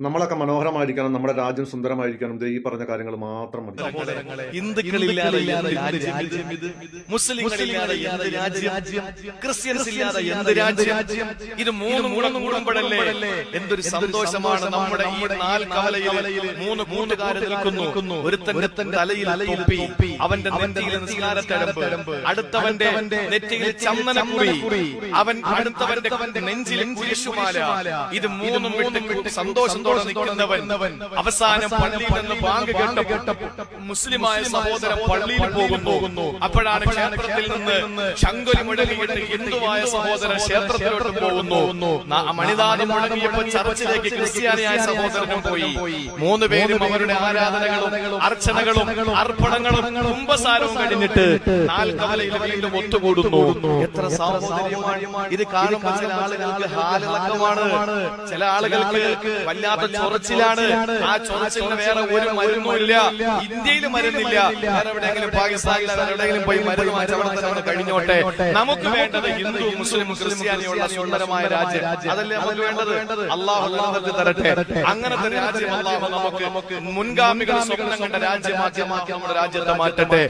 നമ്മളൊക്കെ മനോഹരമായിരിക്കണം, നമ്മുടെ രാജ്യം സുന്ദരമായിരിക്കണം, ഈ പറഞ്ഞ കാര്യങ്ങൾ മാത്രം മതി. ഹിന്ദുക്കളില്ലാതെ മുസ്ലിങ്ങളില്ലാതെ എന്ത് രാജ്യം, ക്രിസ്ത്യൻസ് ഇല്ലാതെ എന്ത് രാജ്യം, ഇത് മൂന്നും കൂടുമ്പോഴല്ലേ എന്തൊരു സന്തോഷമാണ്. നമ്മുടെ ഈ നാൽക്കവലയിൽ മൂന്ന് കൂട്ടുകാര് നിൽക്കുന്നു. ഒരുത്തന്റെ തലയിൽ തൊപ്പി, അവന്റെ നെറ്റിയിൽ നിസ്കാരത്തഴമ്പ്, അടുത്തവന്റെ നെറ്റിയിൽ ചന്ദനക്കുറി, അവൻ അടുത്തവന്റെ നെഞ്ചിൽ കുരിശുമാല. ഇത് മൂന്നും വിട്ട് സന്തോഷത്തോടെ നിൽക്കുന്നവൻ അവസാനം പള്ളിയിൽ നിന്ന് ബാങ്ക് കേട്ടപ്പോൾ മുസ്ലിമായ സഹോദരൻ പള്ളിയിൽ പോകുന്നു. അപ്പോഴാണ് ക്ഷേത്രത്തിൽ നിന്ന് ശങ്കുലി മുഴങ്ങിയിട്ട് ഹിന്ദുവായ സഹോദരൻ ക്ഷേത്രത്തിലോട്ട് പോകുന്നു. മണിനാഥം മുഴങ്ങിയപ്പോൾ ചർച്ചിലേക്ക് ക്രിസ്ത്യാനിയായ സഹോദരനും പോയി. മൂന്നുപേരും അവരുടെ ആരാധനകളും അർച്ചനകളും അർപ്പണങ്ങളും കുംഭസാരവും കഴിഞ്ഞിട്ട് നാൽക്കവലയിൽ വീണ്ടും ഒത്തുകൂടുന്നു. എത്ര സാഹോദര്യമാണ് ഇത് കാണുമ്പോൾ. ചില ആളുകൾക്ക് ഹാലിളക്കമാണ്, ചില ആളുകൾക്ക് വല്ലാത്ത ചൊറച്ചിലാണ്. ആ ചൊറച്ചിലിന് വേറെ ഒരു മരുന്നുമില്ല, ഇന്ത്യയിൽ മരുന്നില്ല. വേറെ എവിടെയെങ്കിലും പാകിസ്ഥാനിൽ എവിടെയെങ്കിലും പോയി മരുന്ന് വാങ്ങിച്ചവിടെ കഴിഞ്ഞോട്ടെ. നമുക്ക് വേണ്ടത് ഹിന്ദു മുസ്ലിം ക്രിസ്ത്യാനിയുള്ള സുന്ദരമായ രാജ്യം, അതല്ലേ നമുക്ക് വേണ്ടത്. അള്ളാഹു തരട്ടെ അങ്ങനത്തെ രാജ്യം. അള്ളാഹു നമുക്ക് മുൻഗാമികൾ സ്വപ്നം കണ്ട രാജ്യമാക്കി നമ്മുടെ രാജ്യത്തെ മാറ്റട്ടെ.